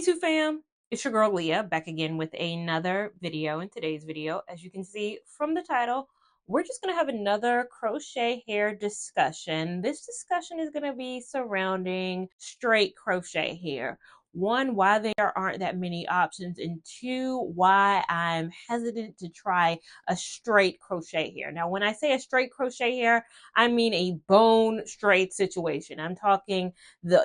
YouTube fam, it's your girl Leah back again with another video. In today's video, as you can see from the title, we're just going to have another crochet hair discussion. This discussion is going to be surrounding straight crochet hair. One, why there aren't that many options, and two, why I'm hesitant to try a straight crochet hair. Now, when I say a straight crochet hair, I mean a bone straight situation. I'm talking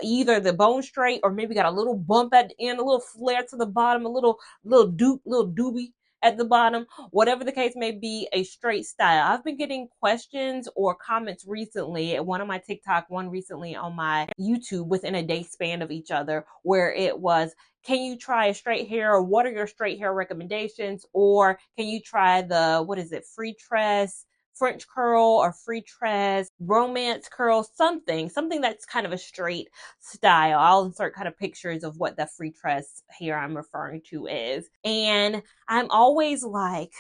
either the bone straight or maybe got a little bump at the end, a little flare to the bottom, a little doobie at the bottom, whatever the case may be, a straight style. I've been getting questions or comments recently at one on my TikTok, one recently on my YouTube within a day span of each other, where it was, can you try a straight hair, or what are your straight hair recommendations? Or can you try the, what is it, free tress, French curl, or free tress, romance curl, something that's kind of a straight style. I'll insert kind of pictures of what the free tress hair I'm referring to is. And I'm always like,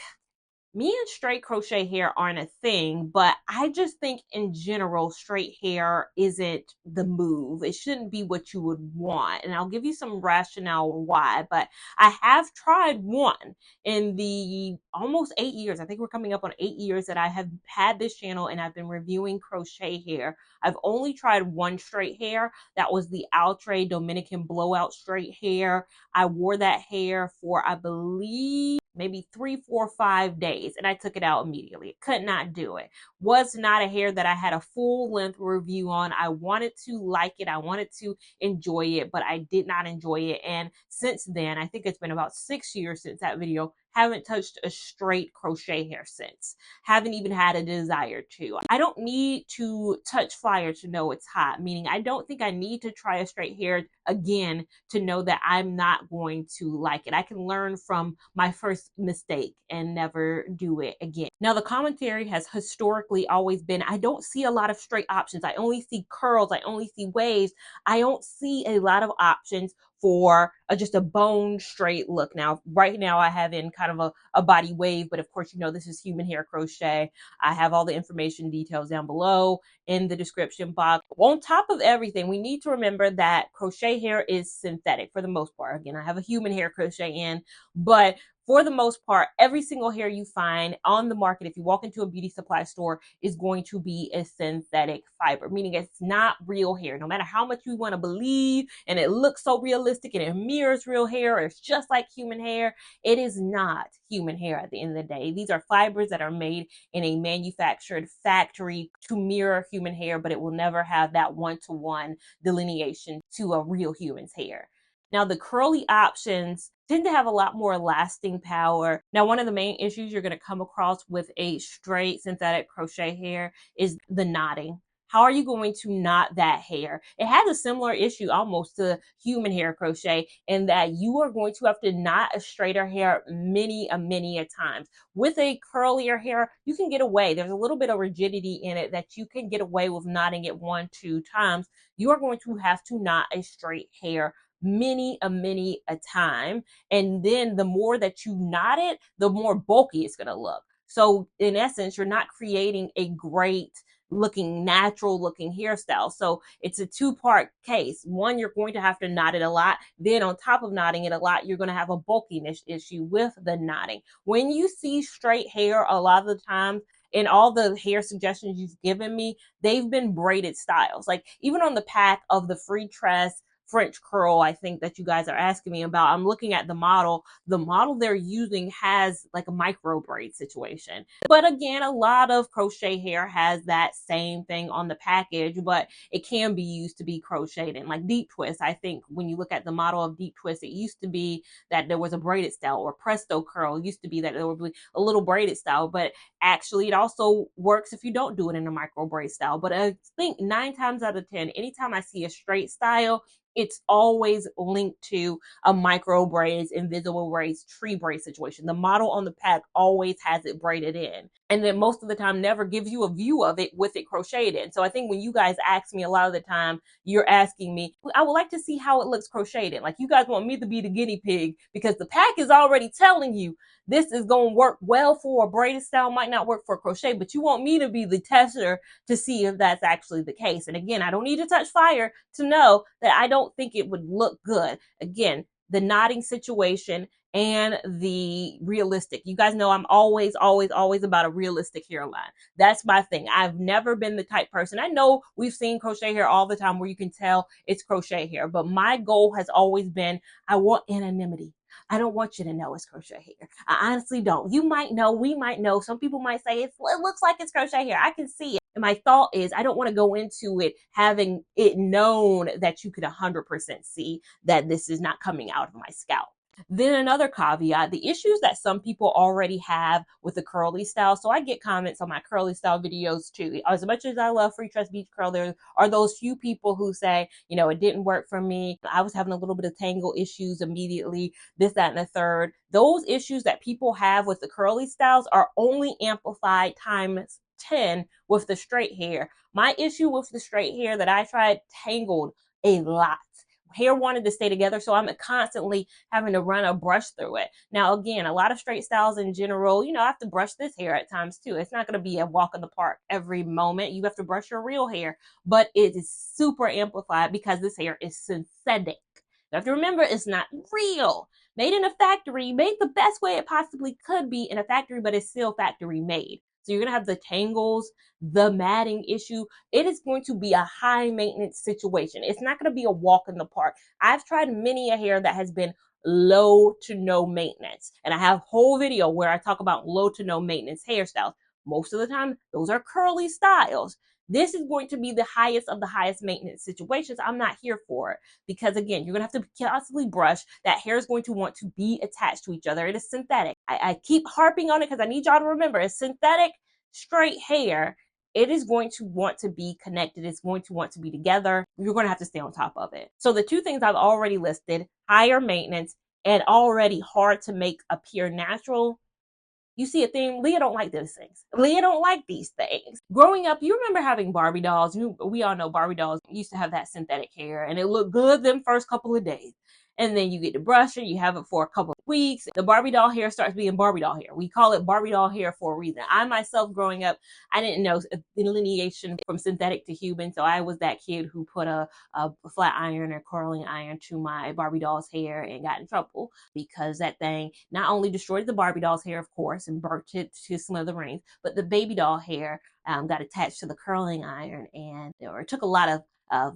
me and straight crochet hair aren't a thing, but I just think in general, straight hair isn't the move. It shouldn't be what you would want. And I'll give you some rationale why, but I have tried one in the almost 8 years. I think we're coming up on 8 years that I have had this channel and I've been reviewing crochet hair. I've only tried one straight hair. That was the Outre Dominican blowout straight hair. I wore that hair for, I believe, maybe 3, 4, 5 days, and I took it out immediately. Could not do it. Was not a hair that I had a full length review on. I wanted to like it. I wanted to enjoy it, but I did not enjoy it. And since then, I think it's been about 6 years since that video, haven't touched a straight crochet hair since. Haven't even had a desire to. I don't need to touch fire to know it's hot, meaning I don't think I need to try a straight hair again to know that I'm not going to like it. I can learn from my first mistake and never do it again. Now, the commentary has historically always been, I don't see a lot of straight options. I only see curls. I only see waves. I don't see a lot of options for just a bone straight look. Now, right now I have in kind of a body wave, but of course, you know, this is human hair crochet. I have all the information details down below in the description box. On top of everything, we need to remember that crochet hair is synthetic for the most part. Again, I have a human hair crochet in, but for the most part, every single hair you find on the market, if you walk into a beauty supply store, is going to be a synthetic fiber, meaning it's not real hair. No matter how much you want to believe and it looks so realistic and it mirrors real hair, or it's just like human hair, it is not human hair at the end of the day. These are fibers that are made in a manufactured factory to mirror human hair, but it will never have that one-to-one delineation to a real human's hair. Now, the curly options tend to have a lot more lasting power. Now, one of the main issues you're going to come across with a straight synthetic crochet hair is the knotting. How are you going to knot that hair? It has a similar issue almost to human hair crochet in that you are going to have to knot a straighter hair many a times. With a curlier hair, you can get away. There's a little bit of rigidity in it that you can get away with knotting it 1, 2 times. You are going to have to knot a straight hair many a time. And then the more that you knot it, the more bulky it's going to look. So in essence, you're not creating a great looking, natural looking hairstyle. So it's a two-part case. One, you're going to have to knot it a lot. Then on top of knotting it a lot, you're going to have a bulkiness issue with the knotting. When you see straight hair, a lot of the times, in all the hair suggestions you've given me, they've been braided styles. Like even on the pack of the free tress French curl, I think that you guys are asking me about, I'm looking at the model. The model they're using has like a micro braid situation. But again, a lot of crochet hair has that same thing on the package, but it can be used to be crocheted in. Like deep twist, I think when you look at the model of deep twist, it used to be that there was a braided style, or presto curl used to be that there would be a little braided style, but actually it also works if you don't do it in a micro braid style. But I think 9 times out of 10, anytime I see a straight style, it's always linked to a micro braids, invisible braids, tree braid situation. The model on the pack always has it braided in. And then most of the time never gives you a view of it with it crocheted in. So I think when you guys ask me a lot of the time, you're asking me, I would like to see how it looks crocheted in. Like you guys want me to be the guinea pig because the pack is already telling you this is going to work well for a braided style, might not work for crochet, but you want me to be the tester to see if that's actually the case. And again, I don't need to touch fire to know that I don't think it would look good. Again, the knotting situation and the realistic. You guys know I'm always, always, always about a realistic hairline. That's my thing. I've never been the type person. I know we've seen crochet hair all the time where you can tell it's crochet hair, but my goal has always been, I want anonymity. I don't want you to know it's crochet hair. I honestly don't. You might know, we might know. Some people might say it looks like it's crochet hair. I can see it. And my thought is, I don't want to go into it having it known that you could 100% see that this is not coming out of my scalp. Then another caveat, the issues that some people already have with the curly style. So I get comments on my curly style videos too. As much as I love Free Trust Beach Curl, there are those few people who say, you know, it didn't work for me. I was having a little bit of tangle issues immediately, this, that, and the third. Those issues that people have with the curly styles are only amplified times 10 with the straight hair. My issue with the straight hair that I tried tangled a lot. Hair wanted to stay together, so I'm constantly having to run a brush through it. Now, again, a lot of straight styles in general, you know, I have to brush this hair at times too. It's not going to be a walk in the park every moment. You have to brush your real hair, but it is super amplified because this hair is synthetic. You have to remember, it's not real. Made in a factory, made the best way it possibly could be in a factory, but it's still factory made. So you're going to have the tangles, the matting issue. It is going to be a high maintenance situation. It's not going to be a walk in the park. I've tried many a hair that has been low to no maintenance. And I have a whole video where I talk about low to no maintenance hairstyles. Most of the time, those are curly styles. This is going to be the highest of the highest maintenance situations. I'm not here for it because, again, you're going to have to constantly brush. That hair is going to want to be attached to each other. It is synthetic. I keep harping on it because I need y'all to remember, it's synthetic straight hair. It is going to want to be connected. It's going to want to be together. You're going to have to stay on top of it. So the two things I've already listed, higher maintenance and already hard to make appear natural. You see a theme, Leah don't like those things. Leah don't like these things. Growing up, you remember having Barbie dolls. We all know Barbie dolls used to have that synthetic hair and it looked good them first couple of days. And then you get to brush it, you have it for a couple of weeks. The Barbie doll hair starts being Barbie doll hair. We call it Barbie doll hair for a reason. I myself growing up, I didn't know delineation from synthetic to human. So I was that kid who put a flat iron or curling iron to my Barbie doll's hair and got in trouble because that thing not only destroyed the Barbie doll's hair, of course, and burnt it to smithereens, but the baby doll hair got attached to the curling iron, and it took a lot of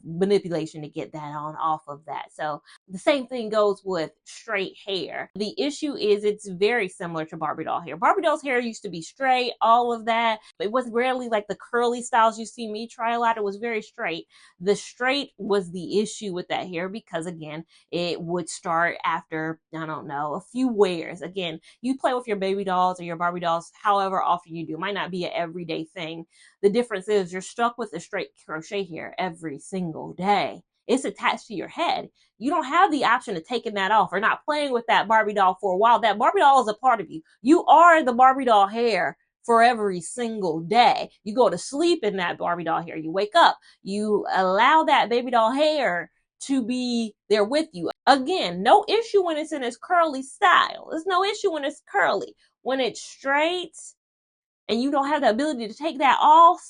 manipulation to get that on off of that. So the same thing goes with straight hair. The issue is it's very similar to Barbie doll hair. Barbie doll's hair used to be straight, all of that. It was rarely like the curly styles you see me try a lot. It was very straight. The straight was the issue with that hair because, again, it would start after, I don't know, a few wears. Again, you play with your baby dolls or your Barbie dolls however often you do. It might not be an everyday thing. The difference is you're stuck with the straight crochet hair every single day. It's attached to your head. You don't have the option of taking that off or not playing with that Barbie doll for a while. That Barbie doll is a part of you. You are the Barbie doll hair for every single day. You go to sleep in that Barbie doll hair. You wake up. You allow that baby doll hair to be there with you. Again, no issue when it's in its curly style. There's no issue when it's curly. When it's straight and you don't have the ability to take that off,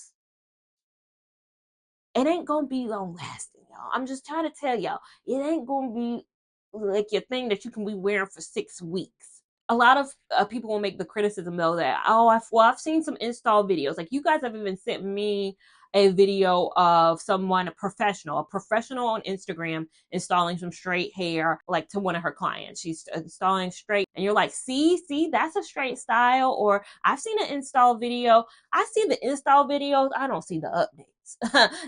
it ain't gonna be long lasting, y'all. I'm just trying to tell y'all, it ain't gonna be like your thing that you can be wearing for 6 weeks. A lot of people will make the criticism though that, oh, I've seen some install videos. Like you guys have even sent me a video of someone, a professional on Instagram installing some straight hair, like to one of her clients. She's installing straight and you're like, see, that's a straight style. Or I've seen an install video. I see the install videos. I don't see the updates.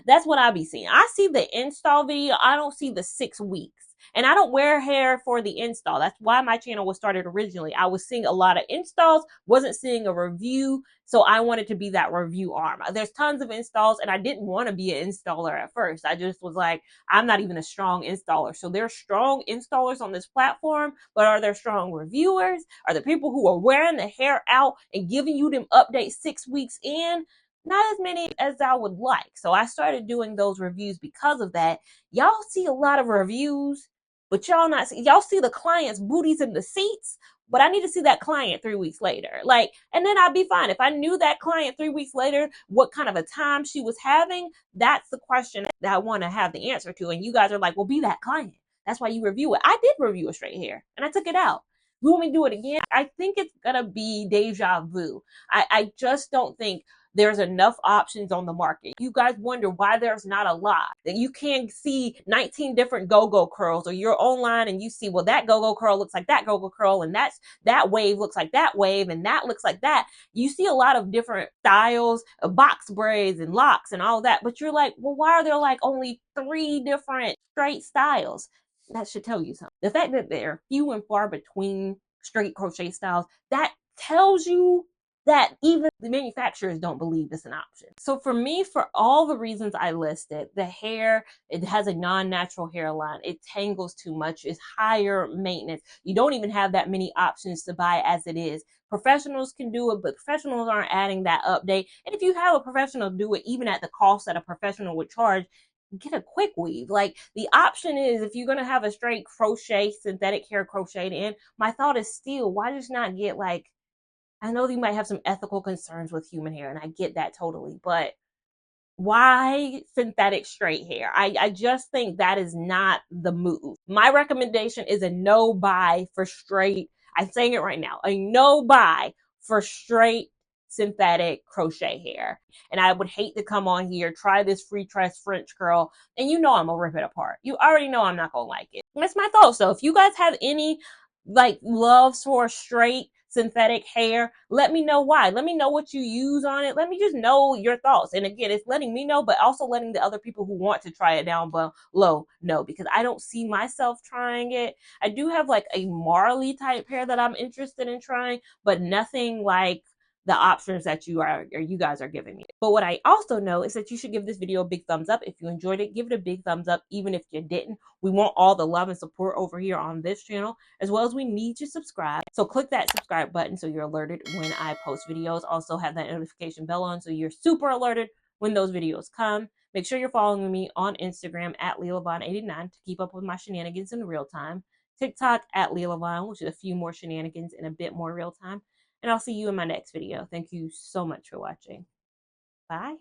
That's what I be seeing. I see the install video. I don't see the 6 weeks. And I don't wear hair for the install. That's why my channel was started originally. I was seeing a lot of installs, wasn't seeing a review. So I wanted to be that review arm. There's tons of installs and I didn't want to be an installer at first. I just was like, I'm not even a strong installer. So there's strong installers on this platform, but are there strong reviewers? Are there people who are wearing the hair out and giving you them updates 6 weeks in? Not as many as I would like. So I started doing those reviews because of that. Y'all see a lot of reviews, but y'all see the client's booties in the seats, but I need to see that client 3 weeks later. Like, and then I'd be fine. If I knew that client 3 weeks later, what kind of a time she was having, that's the question that I want to have the answer to. And you guys are like, well, be that client. That's why you review it. I did review a straight hair and I took it out. You want me to do it again? I think it's gonna be deja vu. I just don't think there's enough options on the market. You guys wonder why there's not a lot. That you can see 19 different go-go curls, or you're online and you see, well, that go-go curl looks like that go-go curl, and that wave looks like that wave, and that looks like that. You see a lot of different styles of box braids and locks and all that, but you're like, well, why are there like only 3 different straight styles? That should tell you something. The fact that they're few and far between straight crochet styles, that tells you that even the manufacturers don't believe it's an option. So for me, for all the reasons I listed, the hair, it has a non-natural hairline, it tangles too much, it's higher maintenance, you don't even have that many options to buy as it is. Professionals can do it, but professionals aren't adding that update. And if you have a professional do it, even at the cost that a professional would charge, get a quick weave. Like, the option is, if you're going to have a straight crochet, synthetic hair crocheted in, my thought is still, why just not get like, I know you might have some ethical concerns with human hair, and I get that totally, but why synthetic straight hair? I just think that is not the move. My recommendation is a no buy for straight, I'm saying it right now, a no buy for straight synthetic crochet hair. And I would hate to come on here, try this free tress French curl, and you know I'm gonna rip it apart. You already know I'm not gonna like it. That's my thoughts. So if you guys have any like loves for straight synthetic hair, let me know why. Let me know what you use on it. Let me just know your thoughts. And again, it's letting me know, but also letting the other people who want to try it down below know, because I don't see myself trying it. I do have like a Marley type hair that I'm interested in trying, but nothing like the options that you guys are giving me. But what I also know is that you should give this video a big thumbs up. If you enjoyed it, give it a big thumbs up. Even if you didn't, we want all the love and support over here on this channel, as well as we need you to subscribe. So click that subscribe button so you're alerted when I post videos. Also have that notification bell on so you're super alerted when those videos come. Make sure you're following me on Instagram at Lia Lavon 89 to keep up with my shenanigans in real time. TikTok at Lia Lavon, which is a few more shenanigans in a bit more real time. And I'll see you in my next video. Thank you so much for watching. Bye.